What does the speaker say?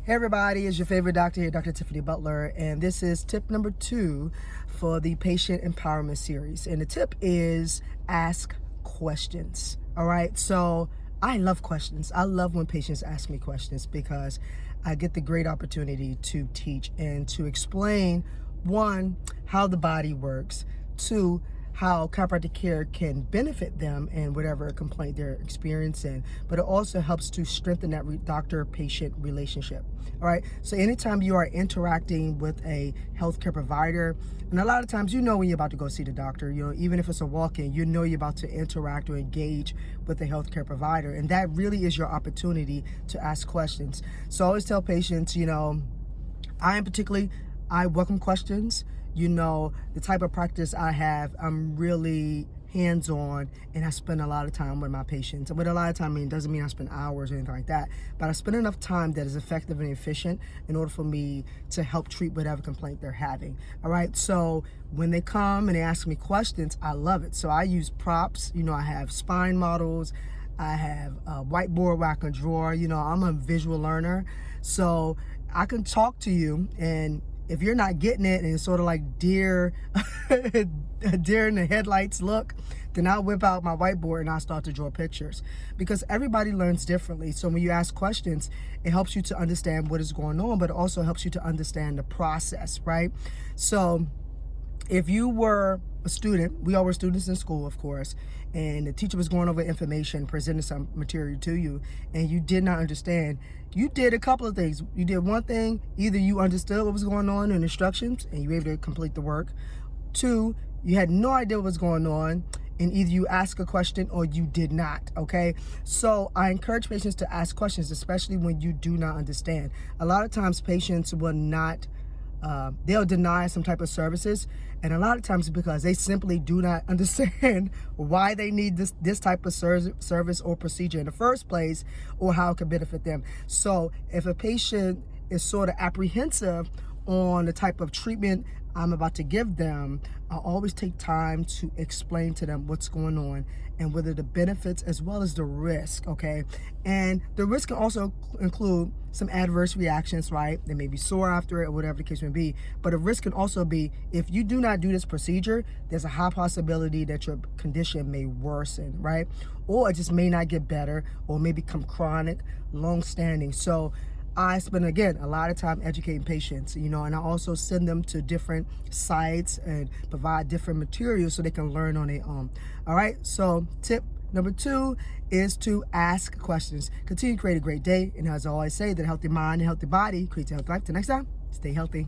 Hey everybody, it's your favorite doctor here, Dr. Tiffany Butler, and this is tip number 2 for the Patient Empowerment Series. And the tip is ask questions. All right, so I love questions. I love when patients ask me questions because I get the great opportunity to teach and to explain, one, how the body works, two, how chiropractic care can benefit them in whatever complaint they're experiencing, but it also helps to strengthen that doctor-patient relationship. All right, so anytime you are interacting with a healthcare provider, and a lot of times when you're about to go see the doctor, even if it's a walk-in, you're about to interact or engage with a healthcare provider, and that really is your opportunity to ask questions. So I always tell patients, I welcome questions. The type of practice I have, I'm really hands-on, and I spend a lot of time with my patients. And with a lot of time, doesn't mean I spend hours or anything like that, but I spend enough time that is effective and efficient in order for me to help treat whatever complaint they're having. All right, so when they come and they ask me questions, I love it. So I use props. I have spine models. I have a whiteboard where I can draw. I'm a visual learner, so I can talk to you, and if you're not getting it and it's sort of like deer in the headlights look, then I'll whip out my whiteboard and I'll start to draw pictures, because everybody learns differently. So when you ask questions, it helps you to understand what is going on, but it also helps you to understand the process, right? So if you were a student, we all were students in school, of course, and the teacher was going over information, presenting some material to you, and you did not understand, you did a couple of things. You did one thing: either you understood what was going on in instructions and you were able to complete the work. Two, you had no idea what was going on, and either you asked a question or you did not, okay? So I encourage patients to ask questions, especially when you do not understand. A lot of times patients will not they'll deny some type of services, and a lot of times because they simply do not understand why they need this type of service or procedure in the first place, or how it can benefit them. So if a patient is sort of apprehensive on the type of treatment I'm about to give them, I always take time to explain to them what's going on and whether the benefits as well as the risk, okay? And the risk can also include some adverse reactions, right? They may be sore after it or whatever the case may be, but a risk can also be, if you do not do this procedure, there's a high possibility that your condition may worsen, right? Or it just may not get better, or may become chronic, long-standing. So I spend, again, a lot of time educating patients, and I also send them to different sites and provide different materials so they can learn on their own. All right, so tip number 2 is to ask questions. Continue to create a great day, and as I always say, that a healthy mind and healthy body creates a healthy life. Till next time, stay healthy.